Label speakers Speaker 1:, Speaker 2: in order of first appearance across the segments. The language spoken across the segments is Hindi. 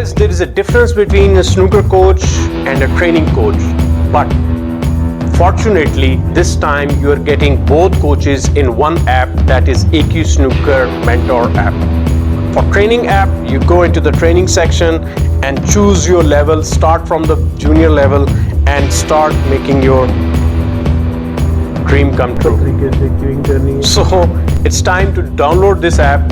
Speaker 1: Guys, there is a difference between a snooker coach and a training coach, but fortunately this time you are getting both coaches in one app, that is aqsnooker mentor app. For training app, you go into the training section and choose your level, start from the junior level and start making your dream come true. So it's time to download this app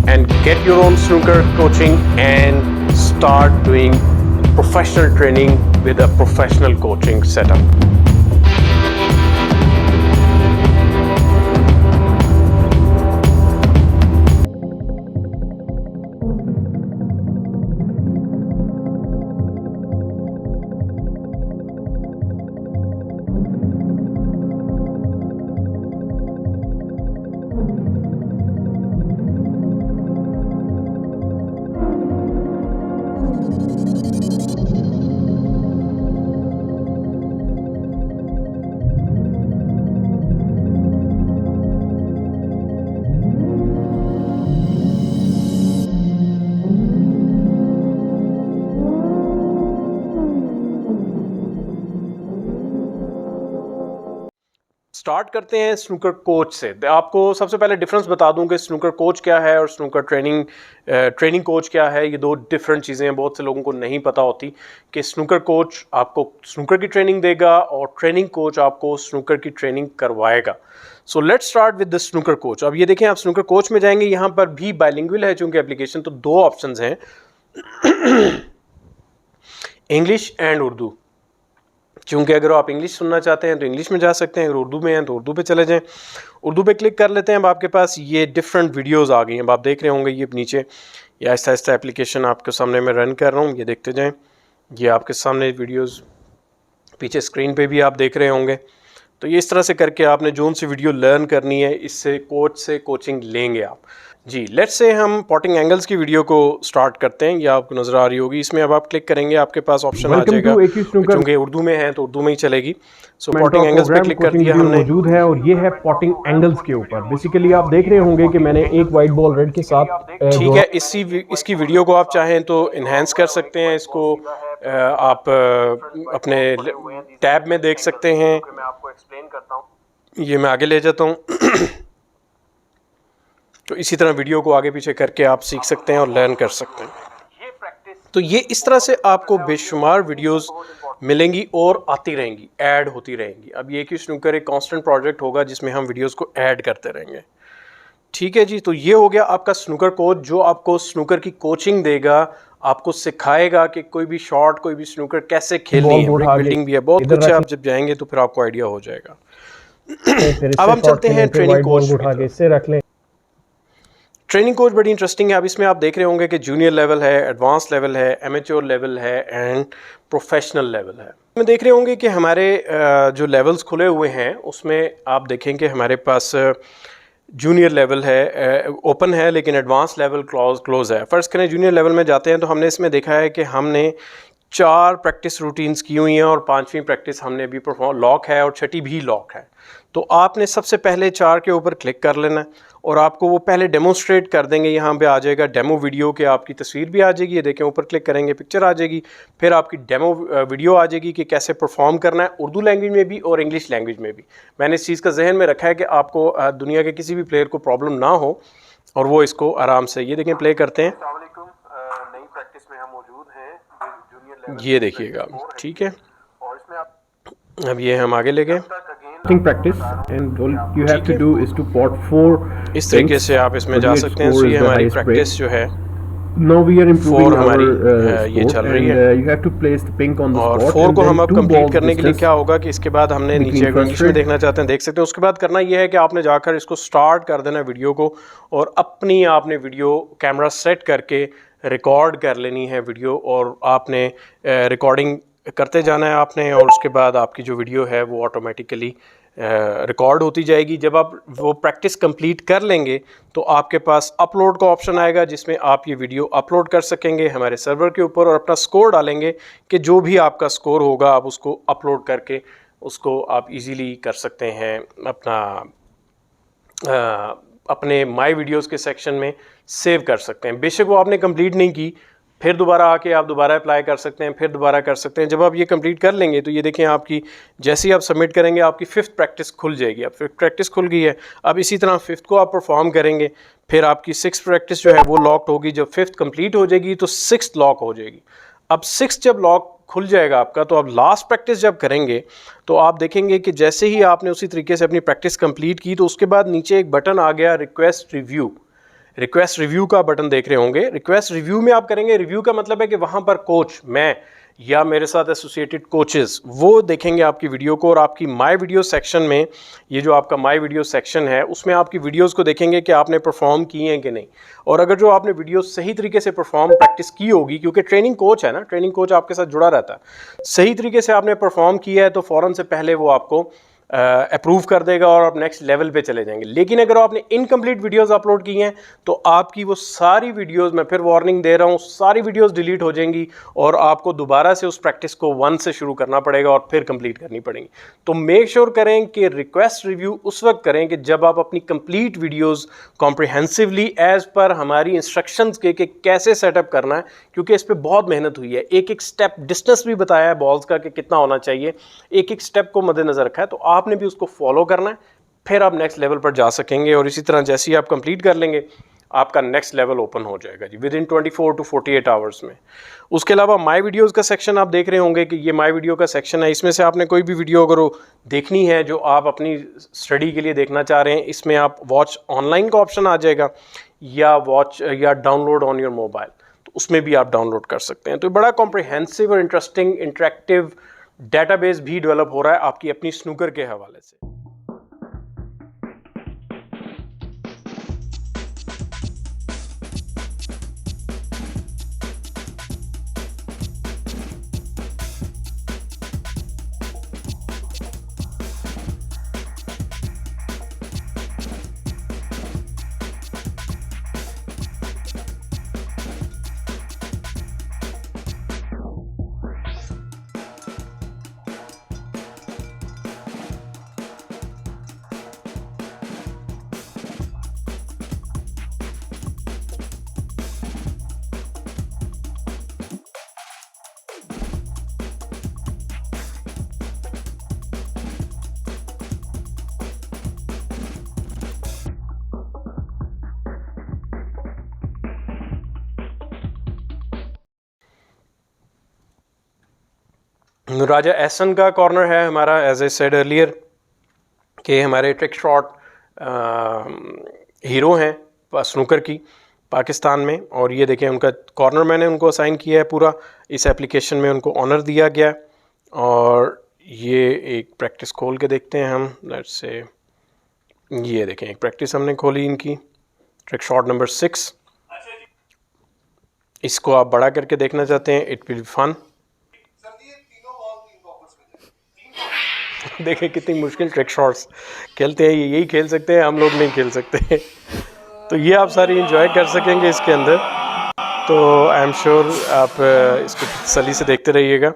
Speaker 1: and get your own snooker coaching and start doing professional training with a professional coaching setup. Start करते हैं स्नूकर कोच से। आपको सबसे पहले डिफरेंस बता दूं कि स्नूकर कोच क्या है और स्नूकर ट्रेनिंग कोच क्या है। ये दो डिफरेंट चीज़ें हैं, बहुत से लोगों को नहीं पता होती कि स्नूकर कोच आपको स्नूकर की ट्रेनिंग देगा और ट्रेनिंग कोच आपको स्नूकर की ट्रेनिंग करवाएगा। So let's start with the snooker coach. अब ये देखें, आप स्नूकर कोच में जाएंगे, यहाँ पर भी बाइलिंगुअल है चूँकि एप्लीकेशन, तो दो ऑप्शन हैं इंग्लिश एंड उर्दू। क्योंकि अगर आप इंग्लिश सुनना चाहते हैं तो इंग्लिश में जा सकते हैं, अगर उर्दू में हैं तो उर्दू पे चले जाएं। उर्दू पे क्लिक कर लेते हैं। अब आपके पास ये डिफरेंट वीडियोस आ गई हैं। अब आप देख रहे होंगे ये नीचे, ये आहिस्ता आहिस्ता एप्लीकेशन आपके सामने मैं रन कर रहा हूँ, ये देखते जाएं। ये आपके सामने वीडियोस पीछे स्क्रीन पे भी आप देख रहे होंगे। तो ये इस तरह से करके आपने जोन सी वीडियो लर्न करनी है, इससे कोच से कोचिंग लेंगे आप जी। लेट्स से हम पॉटिंग एंगल्स की वीडियो को स्टार्ट करते हैं। ये आपको नज़र आ रही होगी, इसमें अब आप क्लिक करेंगे, आपके पास ऑप्शन आ जाएगा, क्योंकि उर्दू में है तो उर्दू में ही चलेगी। सो पॉटिंग एंगल्स पे क्लिक कर दिया हमने।
Speaker 2: मौजूद है और ये है पॉटिंग एंगल्स के ऊपर। बेसिकली आप देख रहे होंगे कि मैंने एक वाइट बॉल रेड के साथ,
Speaker 1: ठीक है, इसकी वीडियो को आप चाहें तो इन्हेंस कर सकते हैं, इसको आप अपने टैब में देख सकते हैं। ये मैं आगे ले जाता हूँ तो इसी तरह वीडियो को आगे पीछे करके आप सीख सकते हैं और लर्न कर सकते हैं। तो ये इस तरह से आपको बेशुमार वीडियोस मिलेंगी और आती रहेंगी, ऐड होती रहेंगी। अब ये कि स्नूकर एक कांस्टेंट प्रोजेक्ट होगा जिसमें हम वीडियोस को ऐड करते रहेंगे। ठीक है जी, तो ये हो गया आपका स्नूकर कोच, जो आपको स्नूकर की कोचिंग देगा, आपको सिखाएगा कि कोई भी शॉट, कोई भी स्नूकर कैसे खेलनी है। बिल्डिंग भी है, बहुत कुछ है। आप जब जाएंगे तो फिर आपको आइडिया हो जाएगा। अब हम चलते हैं ट्रेनिंग कोच। ट्रेनिंग कोच बड़ी इंटरेस्टिंग है। अब इसमें आप देख रहे होंगे कि जूनियर लेवल है, एडवांस लेवल है, एमेच्योर लेवल है एंड प्रोफेशनल लेवल है। में देख रहे होंगे कि हमारे जो लेवल्स खुले हुए हैं उसमें आप देखेंगे हमारे पास जूनियर लेवल है, ओपन है, लेकिन एडवांस लेवल क्लोज है। फर्स्ट करें जूनियर लेवल में जाते हैं तो हमने इसमें देखा है कि हमने 4 प्रैक्टिस रूटीन्स की हुई हैं और 5वीं प्रैक्टिस हमने अभी परफॉर्म लॉक है और 6ठी भी लॉक है। तो आपने सबसे पहले 4 के ऊपर क्लिक कर लेना है और आपको वो पहले डेमोन्स्ट्रेट कर देंगे। यहाँ पे आ जाएगा डेमो वीडियो के, आपकी तस्वीर भी आ जाएगी, ये देखें ऊपर क्लिक करेंगे पिक्चर आ जाएगी। फिर आपकी डेमो वीडियो आ जाएगी कि कैसे परफॉर्म करना है, उर्दू लैंग्वेज में भी और इंग्लिश लैंग्वेज में भी। मैंने इस चीज़ का जहन में रखा है कि आपको दुनिया के किसी भी प्लेयर को प्रॉब्लम ना हो और वो इसको आराम से, ये देखें प्ले करते हैं।
Speaker 3: नई प्रैक्टिस में हम मौजूद हैं,
Speaker 1: ये देखिएगा, ठीक है। अब ये हम आगे ले गए।
Speaker 2: Practice and all you have to do is to pot 4।
Speaker 1: इस तरीके से आप इसमें जा सकते हैं। तो ये हमारी प्रैक्टिस जो है
Speaker 2: Now we are improving
Speaker 1: हमारी
Speaker 2: our
Speaker 1: ये चल रही है
Speaker 2: you have to place the pink on the
Speaker 1: और
Speaker 2: spot
Speaker 1: 4 को हम अब कंप्लीट
Speaker 2: ball
Speaker 1: करने के लिए
Speaker 2: distance
Speaker 1: क्या होगा कि इसके बाद हमने नीचे
Speaker 2: between
Speaker 1: इंग्लिश में देखना चाहते हैं देख सकते हैं। उसके बाद करना ये है कि आपने जाकर इसको स्टार्ट कर देना वीडियो को और अपनी आपने वीडियो कैमरा सेट करके रिकॉर्ड कर लेनी है वीडियो और आपने रिकॉर्डिंग करते जाना है आपने, और उसके बाद आपकी जो वीडियो है वो ऑटोमेटिकली रिकॉर्ड होती जाएगी। जब आप वो प्रैक्टिस कंप्लीट कर लेंगे तो आपके पास अपलोड का ऑप्शन आएगा जिसमें आप ये वीडियो अपलोड कर सकेंगे हमारे सर्वर के ऊपर और अपना स्कोर डालेंगे कि जो भी आपका स्कोर होगा आप उसको अपलोड करके उसको आप इजीली कर सकते हैं अपना अपने माय वीडियोस के सेक्शन में सेव कर सकते हैं। बेशक वो आपने कंप्लीट नहीं की फिर दोबारा आके आप दोबारा अप्लाई कर सकते हैं, फिर दोबारा कर सकते हैं। जब आप ये कंप्लीट कर लेंगे तो ये देखें आपकी जैसे ही आप सबमिट करेंगे आपकी 5th प्रैक्टिस खुल जाएगी। अब 5th प्रैक्टिस खुल गई है, अब इसी तरह 5th को आप परफॉर्म करेंगे, फिर आपकी 6th प्रैक्टिस जो है वो लॉक्ड होगी। जब 5th कंप्लीट हो जाएगी तो 6th लॉक हो जाएगी। अब 6th जब लॉक खुल जाएगा आपका, तो आप लास्ट प्रैक्टिस जब करेंगे तो आप देखेंगे कि जैसे ही आपने उसी तरीके से अपनी प्रैक्टिस कंप्लीट की तो उसके बाद नीचे एक बटन आ गया रिक्वेस्ट रिव्यू। रिक्वेस्ट रिव्यू का बटन देख रहे होंगे। रिक्वेस्ट रिव्यू में आप करेंगे, रिव्यू का मतलब है कि वहाँ पर कोच, मैं या मेरे साथ एसोसिएटेड कोचेस, वो देखेंगे आपकी वीडियो को और आपकी माय वीडियो सेक्शन में, ये जो आपका माय वीडियो सेक्शन है उसमें आपकी वीडियोस को देखेंगे कि आपने परफॉर्म किए हैं कि नहीं। और अगर जो आपने वीडियो सही तरीके से परफॉर्म प्रैक्टिस की होगी, क्योंकि ट्रेनिंग कोच है ना, ट्रेनिंग कोच आपके साथ जुड़ा रहता है, सही तरीके से आपने परफॉर्म किया है तो फ़ौरन से पहले वो आपको अप्रूव कर देगा और आप नेक्स्ट लेवल पे चले जाएंगे। लेकिन अगर आपने इनकम्प्लीट वीडियोस अपलोड की हैं तो आपकी वो सारी वीडियोस, मैं फिर वार्निंग दे रहा हूँ, सारी वीडियोस डिलीट हो जाएंगी और आपको दोबारा से उस प्रैक्टिस को 1 से शुरू करना पड़ेगा और फिर कंप्लीट करनी पड़ेगी। तो मेक श्योर करें कि रिक्वेस्ट रिव्यू उस वक्त करें कि जब आप अपनी complete videos comprehensively as per हमारी इंस्ट्रक्शंस के कैसे सेटअप करना है, क्योंकि इस पर बहुत मेहनत हुई है। एक एक स्टेप डिस्टेंस भी बताया है बॉल्स का कि कितना होना चाहिए, एक एक स्टेप को मद्देनजर रखा है, तो आपने भी उसको फॉलो करना है, फिर आप नेक्स्ट लेवल पर जा सकेंगे। और इसी तरह जैसे ही आप कंप्लीट कर लेंगे आपका नेक्स्ट लेवल ओपन हो जाएगा जी, विद इन 24 to 48 आवर्स में। उसके अलावा माय वीडियोस का सेक्शन आप देख रहे होंगे कि ये माय वीडियो का सेक्शन है। इसमें से आपने कोई भी वीडियो अगर देखनी है जो आप अपनी स्टडी के लिए देखना चाह रहे हैं, इसमें आप वॉच ऑनलाइन का ऑप्शन आ जाएगा या वॉच या डाउनलोड ऑन योर मोबाइल, तो उसमें भी आप डाउनलोड कर सकते हैं। तो बड़ा कॉम्प्रिहेंसिव और इंटरेस्टिंग इंटरेक्टिव डेटाबेस भी डेवलप हो रहा है आपकी अपनी स्नूकर के हवाले से। राजा एहसन का कॉर्नर है हमारा, एज ए सेड अर्लियर कि हमारे ट्रिक शॉट हीरो हैं स्नूकर की पाकिस्तान में। और ये देखें उनका कॉर्नर मैंने उनको असाइन किया है पूरा, इस एप्लीकेशन में उनको ऑनर दिया गया। और ये एक प्रैक्टिस खोल के देखते हैं हम, लेट्स से ये देखें एक प्रैक्टिस हमने खोली इनकी, ट्रिक शॉट नंबर 6। इसको आप बड़ा करके देखना चाहते हैं, इट विल बी फन। देखें कितनी मुश्किल ट्रिक शॉट्स खेलते हैं, यही खेल सकते हैं, हम लोग नहीं खेल सकते। तो ये आप सारी एंजॉय कर सकेंगे इसके अंदर। तो आई एम श्योर आप इसको तसल्ली से देखते रहिएगा।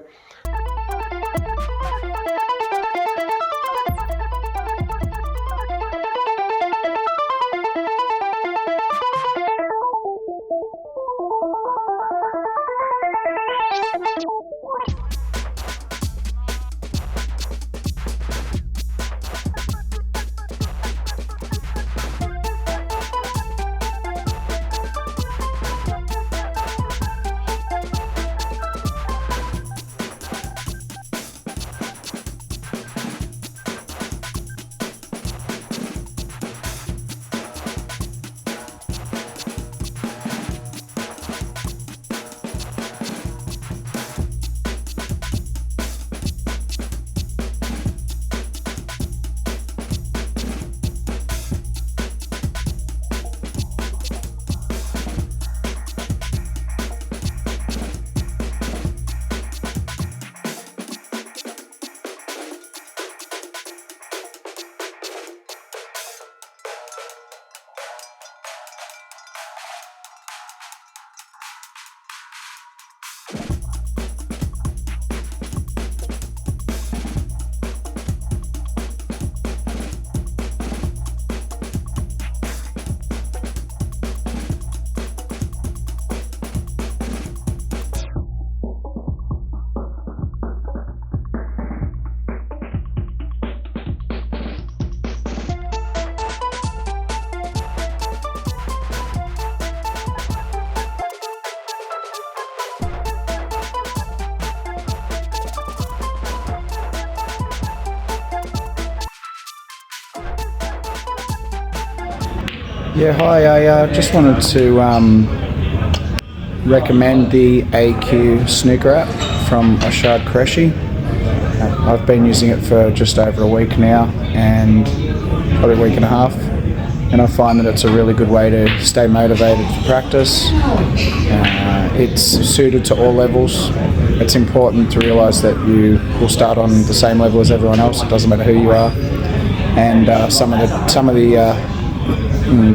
Speaker 4: Yeah, hi. I just wanted to recommend the AQ Snooker app from Arshad I've been using it for just over a week now, and probably a week and a half, and I find that it's a really good way to stay motivated for practice. It's suited to all levels. It's important to realise that you will start on the same level as everyone else. It doesn't matter who you are, and some of the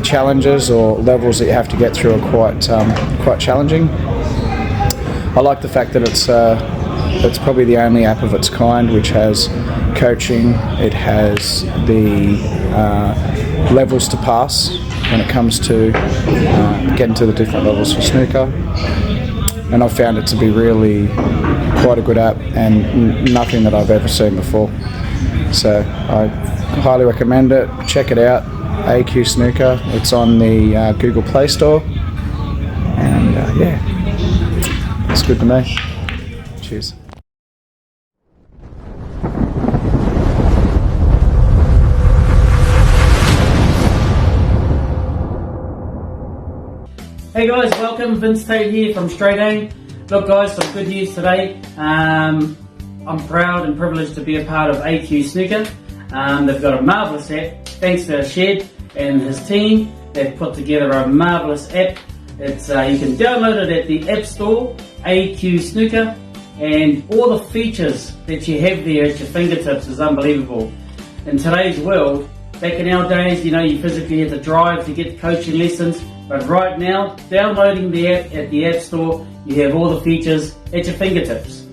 Speaker 4: challenges or levels that you have to get through are quite challenging. I like the fact that it's probably the only app of its kind which has coaching. It has the levels to pass when it comes to getting to the different levels for snooker, and I've found it to be really quite a good app and nothing that I've ever seen before. So I highly recommend it. Check it out. AQ Snooker. It's on the Google Play Store, and yeah, it's good to me. Cheers.
Speaker 5: Hey guys, welcome. Vince Tate here from Straight Aim. Look guys, some good news today. I'm proud and privileged to be a part of AQ Snooker. They've got a marvellous app. Thanks to Shed and his team. They've put together a marvellous app. It's you can download it at the App Store, AQ Snooker, and all the features that you have there at your fingertips is unbelievable. In today's world, back in our days, you physically had to drive to get coaching lessons, but right now, downloading the app at the App Store, you have all the features at your fingertips.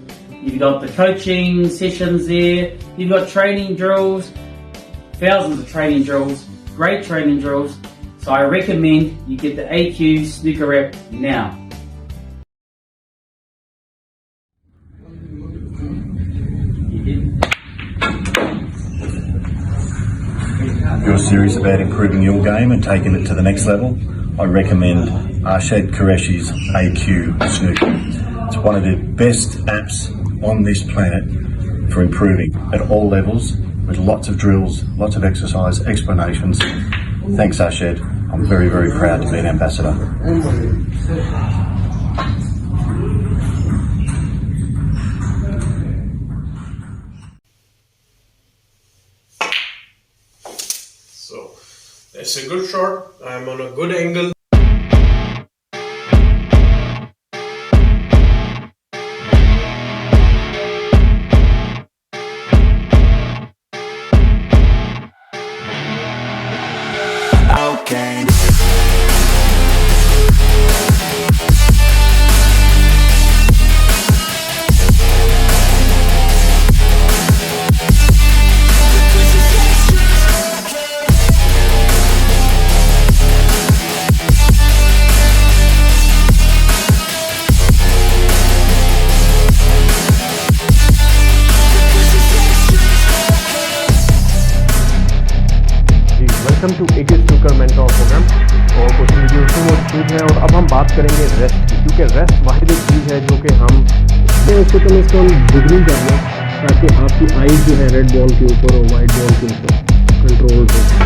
Speaker 5: You've got the coaching sessions there, you've got training drills, thousands of training drills, great training drills. So I recommend you get the AQ Snooker app now.
Speaker 6: If you're serious about improving your game and taking it to the next level, I recommend Arshadqureshisnookercoaching AQ Snooker. It's one of the best apps on this planet for improving at all levels, with lots of drills, lots of exercise, explanations. Thanks Arshad. I'm very, very proud to be an ambassador.
Speaker 1: So it's a good shot. I'm on a good angle.
Speaker 7: Okay.
Speaker 2: Welcome to एक स्नूकर मेंटोर प्रोग्राम। और कुछ वीडियोस में मौजूद हैं, और अब हम बात करेंगे रेस्ट की, क्योंकि रेस्ट वाहिद एक चीज़ है जो कि हम उसको कम से कम डिग्री कर लें, ताकि आपकी आईज जो है रेड बॉल के ऊपर और वाइट बॉल के ऊपर कंट्रोल हो।